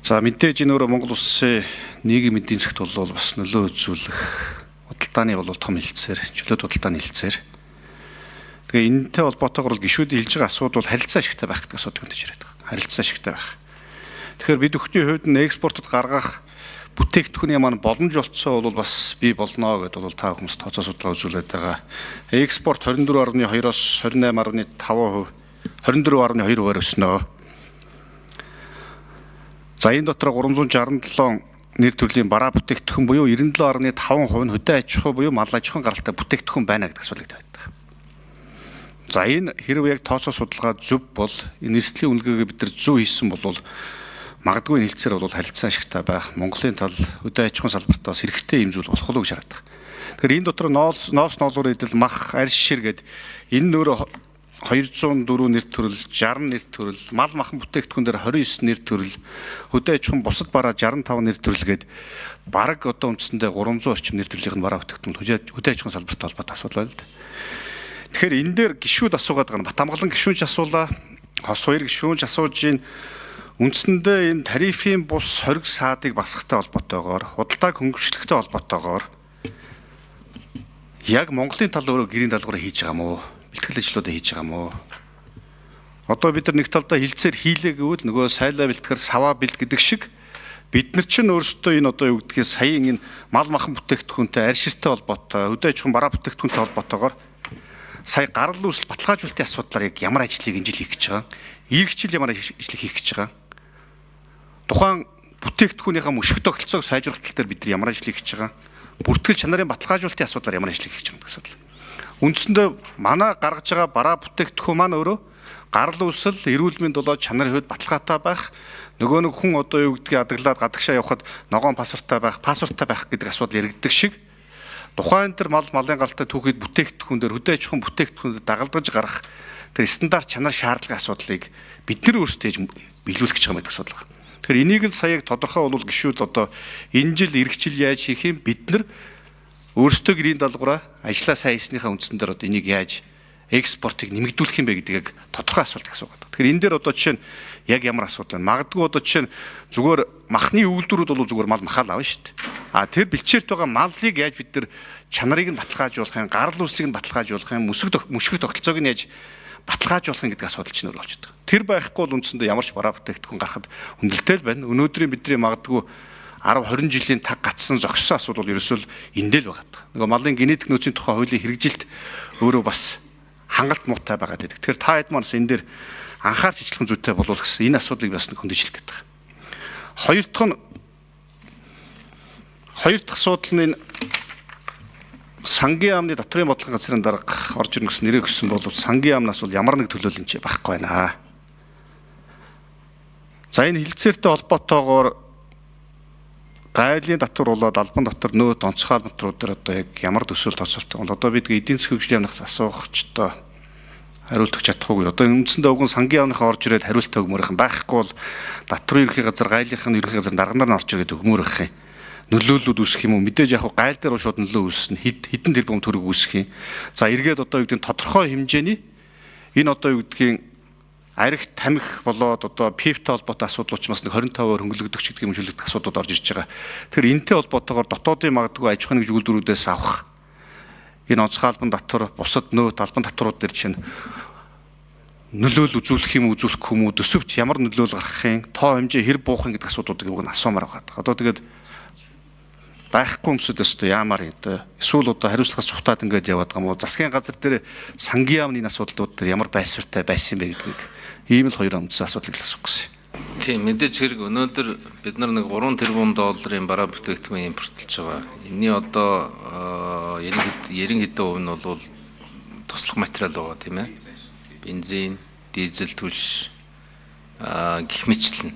За мэдээж энэ өөрөө Монгол улсын нийгмийн эдийн засгт бол бас нөлөө үзүүлэх худалдааны бол том хэлцээр, чөлөөт худалдааны хэлцээр. Тэгээ энэтэй холбоотойгоор гишүүдийн хэлж байгаа асуудал харилцаа ашигтай байх гэдэг асуудал гэж яриад байгаа. Харилцаа ашигтай байх. Тэгэхээр бид бүхний хувьд нь экспортод гаргах бүтээгдэхүүний маань боломж олцсон бол бас бий болно гэдээ бол та хүмүүс тооцоо судалгаа үзүүлээд байгаа. Экспорт 24.2-оос 28.5%, 24.2%-аар өснө. За энэ дотор 367 нэр төрлийн бараа бүтээгдэхүүн буюу 97.5% нь хөдөө аж ахуй буюу мал аж ахуйн гаралтай бүтээгдэхүүн байна гэдэг асуулт байдаг. За энэ хэрвээ яг тооцоо судалгаа зөв бол энэ эрсдлийн үнэлгээгээ бид нар зөв хийсэн бол магадгүй энэ хэлцээр бол харилцаа ашигтай байх, Монголын тал хөдөө аж ахуйн салбартаас хэрэгтэй юм зүйл болох уу гэж хараад байгаа. Тэгэхээр энэ дотор ноос ноолуур эдэл мах арьс шир гээд энэ нөр 204 нэр төрөл, 60 нэр төрөл, мал махан бүтээгдэхүүн дээр 29 нэр төрөл, хөдөө аж ахуйн бусад бараа 65 нэр төрөлгээд бараг одоо үндсэндээ 300 орчим нэр төрлийн бараа бүтээгдэхүүн хөдөө аж ахуйн салбарт холбоотой асуудал байна л да. Тэгэхээр энэ дээр гишүүд асуугаад байгаа нь Батамгалан гишүүнч асуулаа, Хос хоёр гишүүнч асууж ийн үндсэндээ энэ тарифын бус хориг саадыг багасгахтай холбоотойгоор, худалдааг хөнгөвчлөхтэй холбоотойгоор яг Монголын тал өөрөө гэрийн даалгавраа хийж байгаа мó? Бэлтгэл ажлуудаа хийж байгаа мó. Одоо бид нар нэг талдаа хилцээр хийлээ гэвэл нөгөө сайлаа бэлтгэр саваа бэлт гэдэг шиг бид нар ч өөрсдөө энэ одоо юу гэдгийг саяын энэ мал махан бүтээгдэхүүнтэй арьширтай холбоотой, хөдөө аж ахуйн бараа бүтээгдэхүүнтэй холбоотойгоор сая гарал үүсэл баталгаажуулалтын асуудлаар яг ямар ажлыг энэ жил хийх гэж байгаа, ඊрэг жил ямар ажлыг хийх гэж байгаа. Тухайн бүтээгдэхүүнийхээ мөшгөх тогтолцоог сайжруулах тал дээр бид нар ямар ажлыг хийж байгаа, бүртгэл чанарын баталгаажуулалтын асуудлаар ямар ажлыг хийж байгаа гэдэг асуудал. Үндсэндээ манай гаргаж байгаа бараа бүтээгдэхүүн маань өөрөө гарал үүсэл, эрүүл мэнд болоод чанарын хувьд баталгаатай байх, нөгөө нэг хүн одоо юу гэдгийг адаглаад гадагшаа явхад ногоон паспорттай байх гэдэг асуудал яригддаг шиг тухайн тэр малын гаралтай түүхэд бүтээгдэхүүн дээр хөдөө аж ахуйн бүтээгдэхүүнээр дагалдаж гарах тэр стандарт чанар шаардлагын асуудлыг бид нар өөрсдөө биелүүлэх гэж байгаа гэдэг асуудал байна. Тэгэхээр энийг л сая тодорхой бол гишүүд одоо энэ жил эх жил яаж хийх юм бид нар өөрсдөө гэрийн даалгавраа ажлаа сайн хийснийхаа үндсэн дээр одоо энийг яаж экспортыг нэмэгдүүлэх юм бэ гэдгийг тодорхой асуулт асуугаад. Тэгэхээр энэ дээр одоо жишээ нь яг ямар асуудал байна? Магадгүй одоо жишээ нь зүгээр махны үйлдвэрүүд бол зүгээр мал махаал авна шүү дээ. А тэр бэлчээрт байгаа малыг яаж бид нар чанарыг нь баталгаажуулах юм, гарал үүслийг нь баталгаажуулах юм, мөшгөх тогтолцоог нь яаж баталгаажуулах юм гэдэг асуудал чинь өөр болж байгаа. Тэр байхгүй бол үндсэндээ ямар ч бараа бүтээгдэхүүн гарахад хүндрэлтэй л байна. Өнөөдрийн бидний магадгүй 10-20 жилийн таг гацсан зогссон асуудал ерөөсөө эндэл байгаа. Нөгөө малын генетик нөөцийн тухай хуулийн хэрэгжилт өөрөө бас хангалт муутай байгаа гэдэг. Тэгэхээр та хэд манаас энэ дээр анхаарч ижилхэн зүйтэй болов гэсэн энэ асуудлыг бас нэг хөндөжлөх гэдэг. Хоёр дахь асуудал нь энэ сангийн яамны дотрын бодлогын газрын дарга орж ирнэ гэсэн нэрээ өгсөн бол сангийн яамнаас бол ямар нэг төлөөлөл байхгүй байна. За энэ хилцээртэй холбоотойгоор гайлын татвар болоод албан татвар нөөт онцгой албантрууд дээр одоо яг ямар төсөөл тооцоолдог вэ? Одоо бид эдийн засгийн хөгжлийн яамнаас асуухчдоо хариулт өгч чадахгүй. Одоо үндсэндээ уг нь сангийн яамныхаа орж ирээд хариулт өгмөрөх юм байхгүй бол татварын ерхий газар, гайлынхаа ерхий газар дарганаар нь орж ирээд өгмөрөх юм. Нөлөөллүүд үүсэх юм уу? Мэдээж яг гайл дээр шууд нөлөө үүснэ. Хэдэн тэрбум төгрөг үүсэх юм. За эргээд одоо юу гэдэг нь тодорхой хэмжээний энэ одоо юу гэдгийг арх тамхи болоод одоо пивтэй холбоотой асуудал учраас нэг 25% хөнгөлөгдөх ч гэдэг юм шүлэгдэх асуудууд орж ирж байгаа. Тэгэхээр энэтэй холбоотойгоор дотоодын магадгүй аж ахуйн нэгжүүлдэрүүдээс авах энэ онцгой албан татвар, бусад нөөт албан татварууд дээр чинь нөлөөлөл үзүүлэх юм үзүүлэхгүй юм уу, төсөвт ямар нөлөөлөл гаргах юм, тоо хэмжээ хэр буух юм гэдэг асуудлуудыг уг нь асуумаар байгаа. Одоо тэгээд байхгүй юмсудаас одоо яамаар юм те. Эсвэл одоо хариуцлагаас цухтаад ингээд яваад байгаа юм уу? Засгийн газар дээр сангийн яамны асуудлууд дээр ямар байр суурьтай байсан бэ гэдгийг ийм л хоёр үндсэн асуудлыг л асуух гэсэн. Тийм мэдээж хэрэг өнөөдөр бид нар нэг 3 тэрбум долларын бараа бүтээгдэхүүн импортлж байгаа. Энэний одоо 90 хэдэн хувь нь бол туслах материал байгаа тийм ээ. Бензин, дизель түлш гэх мэтлэн.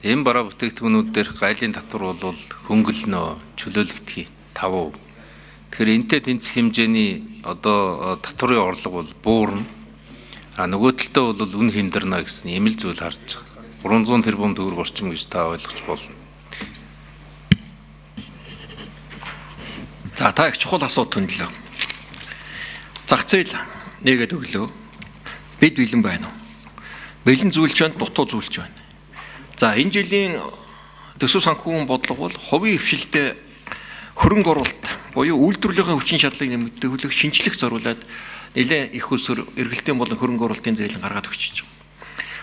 Энэ бараа бүтээгдэхүүнүүд дээр гайлын татвар бол хөнгөлнө чөлөөлөгдөхий 5%. Тэгэхээр энэтэй тэнцэх хэмжээний одоо татварын орлого бол буурна. Нөгөө талдаа бол үн хэмдэрнэ гэсэн ийм л зүйл харж байгаа. 300 тэрбум төгрөг орчим гэж та ойлгож болно. За та их чухал асуудал төнлөө. Зах зээл нэгэд өглөө. Бид бэлэн байна уу? Бэлэн зүйлж байна, дутуу зүйлж байна. За энэ жилийн төсөв санхүүгийн бодлого бол хувийн хвшилтэд хөрөнгө оруулалт буюу үйлдвэрлэлийн хүчин чадлыг нэмэгдүүлэх шинжлэх зориулаад нэлээд их усөр эргэлтийн болон хөрөнгө оруулалтын зээлэн гаргаад өгч байна.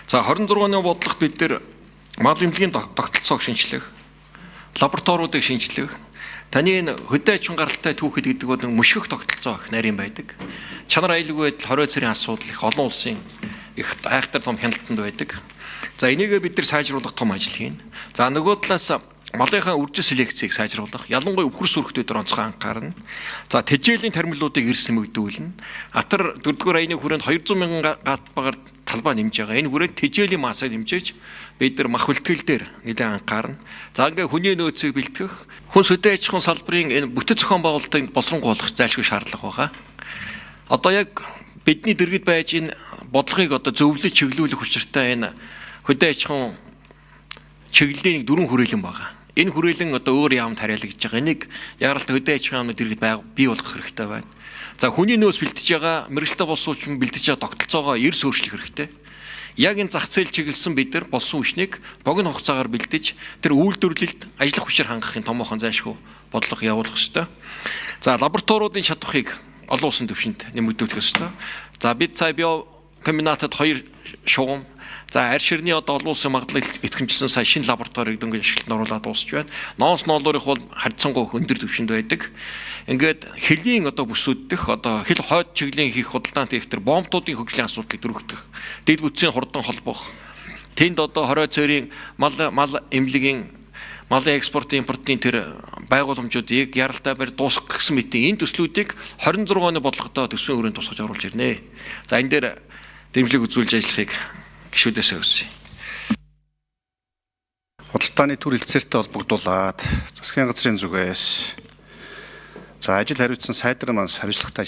За 26-ны бодлогот бид нэр мал эмнэлгийн тогтолцоог шинжлэх, лабораториудыг шинжлэх, таны энэ хөдөө аж ахуйн гаралтай түүхэд гэдэг бол мөшгөх тогтолцоо их нарийн байдаг. Чанар аюулгүй байдал, хорой цэрийн асуудал их олон улсын их айхтар том хяналтанд байдаг. За энийгээ бид нар сайжруулах том ажил хийнэ. За нөгөө талаас малынхаа үржил селекцийг сайжруулах, ялангуяа өвхөр сүрхтүүд онцгой анхаарна. За тэжээлийн тармилуудыг эрс нэмэгдүүлнэ. Атар 4-р аяны хүрээнд 200 мянган гат багаар талбай нэмж байгаа. Энэ хүрээнд тэжээлийн масыг нэмжээж бид нар мах бэлтгэл дээр нэлээд анхаарна. За ингээ хүний нөөцийг бэлтгэх, хүнс хөдөө аж ахуйн салбарын энэ бүтэц зохион байгуулалтыг боловсронгуйлах зайлшгүй шаардлага байгаа. Одоо яг бидний дэргэд байж энэ бодлогыг одоо зөвлөж чиглүүлэх учиртай энэ хөдөө аж ахуйн чиглэлийн 4 хүрээлэн байгаа. Энэ хүрээлэн одоо өөр яамд хариалагдж байгаа. Энийг яаралтай хөдөө аж ахуйн яамнууд дэргэд бий болгох хэрэгтэй байна. За хүний нөөц бэлтэж байгаа, мэрэгчлээ боловсруулж бэлтэж байгаа тогтолцоогоо эрс өөрчлөх хэрэгтэй. Яг энэ зах зээл чиглэсэн бид нар болсон хүчнийг богино хугацаагаар бэлдэж тэр үйлдвэрлэлд ажиллах хүчээр хангахын томоохон зайлшгүй бодлого явуулах хэрэгтэй. За лабораториудын чадварыг олон улсын түвшинд нэмэгдүүлэх хэрэгтэй. За бид сая био комбинатад 2 шугам, за арь ширний одоо олон улсын магадлал идэвхжүүлсэн сая шинэ лабораторийг дөнгөж ашиглалтанд оруулаад дуусч байна. Ноонс ноолуурах бол харьцангуй өндөр түвшинд байдаг. Ингээд хэлийн одоо бүсүүддэх одоо хэл хойд чиглэлийн хийх худалдаанд хийх тэр бомбтуудын хөгжлийн асуудлыг дөрвөлдөх, дэд бүтцийн хурдан холбох, тэнд одоо хорой цэрийн мал эмнэлгийн малын экспортын импортын тэр байгууламжуудыг яралтай барь дуусгах гэсэн мэтийн энэ төслүүдийг 26 оны бодлогодоо төсвийн хүрээнд тусгаж оруулж ирнэ. За энэ дээр дэмжлэг үзүүлж ажиллахыг гишүүдээс хүсье. Худалдааны төр хэлцээртэй холбогдуулаад засгийн газрын зүгээс за ажил хариуцсан сайдар маань хариуцлагатай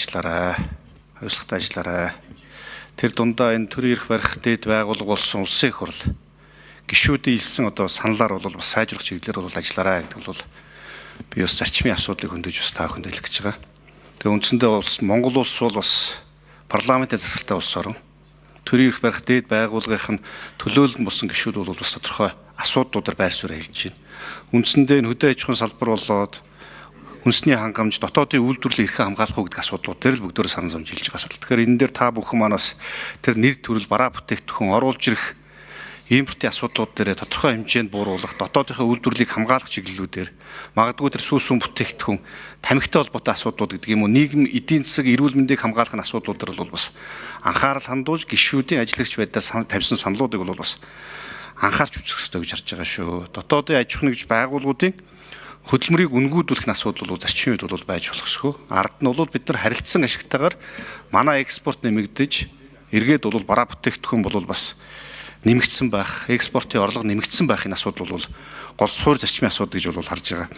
ажиллаарай. Тэр дундаа энэ төрийн эрх барих дэд байгууллага болсон улсын их хурл гишүүдийн илсэн одоо саналаар бол бас сайжрах чиглэлээр бол ажиллаарай гэдэг бол би бас зарчмын асуудлыг хөндөж бас та бүхэнд хэлэх гэж байгаа. Тэгээ үндсэндээ улс Монгол улс бол бас парламентын засалтай улс орн. Төрийн эрх барих дэд байгууллагын төлөөлөл болсон гишүүд бол бас тодорхой асуудлуудаар байр суурь хэлж байна. Үндсэндээ энэ хөдөө аж ахуйн салбар болоод хүнсний хангамж, дотоодын үйлдвэрлэлийг хэрхэн хамгаалах уу гэдэг асуудлууд дээр л бүгдөө санал зовж хэлж байгаа асуудал. Тэгэхээр энэ дээр та бүхэн манаас тэр нэр төрөл бараа бүтээгдэхүүн оруулж ирэх импортын асуудлууд дээр тодорхой хэмжээнд бууруулах, дотоодынхаа үйлдвэрлэлийг хамгаалах чиглэлүүдээр магадгүй тэр сүүс сүм бүтээгдэхүүн тамхитай холбоотой асуудлууд гэдэг юм уу, нийгэм эдийн засаг, эрүүл мэндийг хамгаалах асуудлууд дээр бол бас анхаарал хандуулж гишүүдийн ажиллагч байдлаар тавьсан саналуудыг бол бас анхаарч үзэх ёстой гэж харж байгаа шүү. Дотоодын аж ахуйн гэж байгууллагуудын хөдөлмөрийг үнгүүдүүлэх асуудал бол зарчмын үед бол байж болох ёсгүй. Ард нь бол бид нар харилцсан ашигтайгаар манай экспорт нэмэгдэж, эргээд бол бараа бүтээгдэхүүн бол бас нэмэгдсэн байх, экспортын орлого нэмэгдсэн байхын асуудал бол гол суур зарчмын асуудал гэж бол харж байгаа.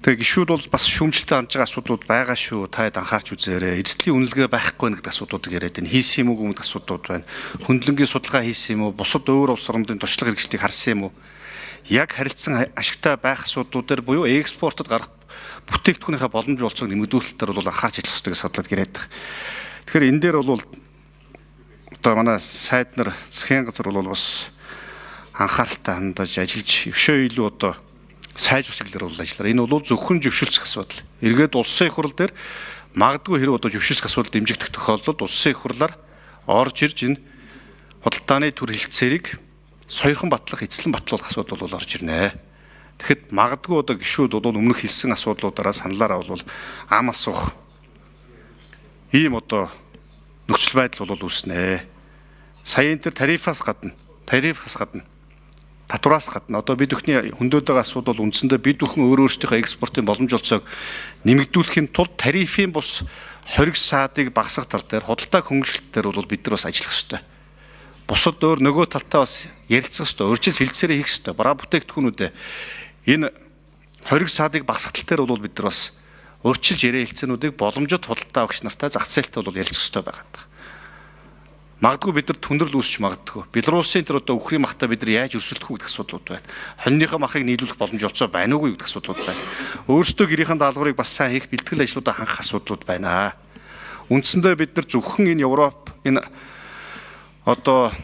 Тэгээ гишүүд бол бас шүүмжлэлтэй хандж байгаа асуудлууд байгаа шүү. Та хэд анхаарч үзээрэй. Эзэдлийн үнэлгээ байхгүй гэдэг асуудлуудыг яриад байна. Хийсэн юм уу гэдэг асуудлууд байна. Хөндлөнгийн судалгаа хийсэн юм уу? Бусад өөр улс орнуудын туршлага хэрэгжлийг харсан юм уу? Яг харилцсан ашигтай байх асуудлууд дээр буюу экспортод гарах бүтээгдэхүүнийхээ боломж болцоог нэмэгдүүлэлтээр бол анхаарч хэлэх ёстой гэж бодлоод яриад байгаа. Тэгэхээр энэ дээр бол одоо манай сайд нар засгийн газар бол бас анхааралтай хандаж ажиллаж өшөө илүү одоо сайжруулах чиглэлээр бол ажиллаар. Энэ бол зөвхөн зөвшөлдсөх асуудал. Эргээд улсын их хурл дээр магадгүй хэрэг одоо зөвшөлдсөх асуудал дэмжигдэх тохиолдолд улсын их хурлаар орж ирж энэ худалдааны төр хэлцээрийг сойрхон батлах, эзлэн батлуулах асуудал бол орж ирнэ. Тэгэхэд магадгүй одоо гишүүд бол өмнөх хэлсэн асуудлуудаараа саналаараа бол ам асуух ийм одоо нөхцөл байдал бол үүснэ. Сая энэ тарифаас гадна, татвараас гадна одоо бид бүхний хөндөд байгаа асуудал бол үндсэндээ бид бүхэн өөрсдийнхөө экспортын боломж олцоог нэмэгдүүлэхийн тулд тарифын бус хориг саадыг багасгах тал дээр худалдаа хөнгөлөлт дээр бол бид нар бас ажиллах ёстой. Бусад өөр нөгөө талтаа бас ярилцах ёстой, урьдчилан хэлцээрээ хийх ёстой. Бараа бүтээгдэхүүнүүдээ энэ хориг саадыг багасгах тал дээр бол бид нар бас урьдчилж яриа хэлцээнүүдийг боломжит худалдаа өгч нартай зах зээлтэй бол ярилцах ёстой байгаа. Магадгүй бид нар түндрэл үүсч магадгүй. Белорусын тэр одоо үхрийн махтаа бид нар яаж өрсөлдөх үү гэдэг асуудлууд байна. Хоньныхоо махыг нийлүүлэх боломж олцоо байна уугүй гэдэг асуудлууд байна. Өөрсдөө гэрийнхэн даалгаврыг бас сайн хийх бэлтгэл ажлуудаа хангах асуудлууд байна. Үндсэндээ бид нар зөвхөн энэ Европ энэ одоо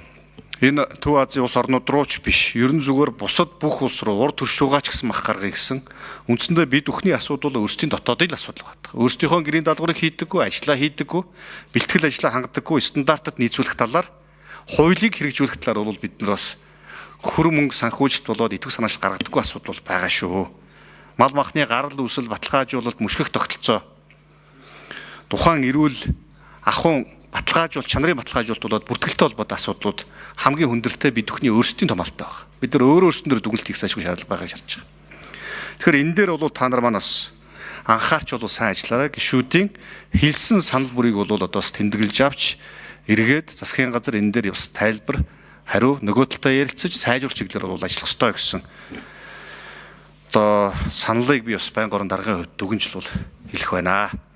Энэ Төв Азийн улс орнууд руу ч биш, ерөн зүгээр бусад бүх улс руу урд төрш рүүгээ ч гэсэн мах гаргая гэсэн. Үндсэндээ бид бүхний асуудал бол өөрсдийн дотоодын л асуудал байдаг. Өөрсдийнхөө гэрийн даалгаврыг хийдэггүй, ажиллаа хийдэггүй, бэлтгэл ажиллаа хангадаггүй, стандартад нийцүүлэх талаар, хуулийг хэрэгжүүлэх талаар бол бид нар бас хөрөн мөнгө санхүүжилт болоод идэвх санаачил гаргадаггүй асуудал байгаа шүү. Мал махны гарал үүсэл баталгаажуулалт мөшгөх тогтолцоо, тухайн эрүүл ахуйн баталгаажуулалт, чанарын баталгаажуулалт болоод бүртгэлтэй холбоотой асуудлууд хамгийн хүндрэлтэй бид бүхний өөрсдийн томаалтай байна. Бид нар өөрсдөө дүгнэлт хийх сайшгүй шаардлага байгааг харж байгаа. Тэгэхээр энэ дээр бол та нар манаас анхаарч бол сайн ажиллаарай. Гишүүдийн хэлсэн санал бүрийг бол одоо бас тэмдэглэж авч эргээд засгийн газар энэ дээр бас тайлбар хариу нөгөө талтай ярилцаж сайжруулах чиглэлээр бол ажиллах ёстой гэсэн одоо саналыг би бас байнгын орон даргын хувьд дүгнж бол хэлэх байна.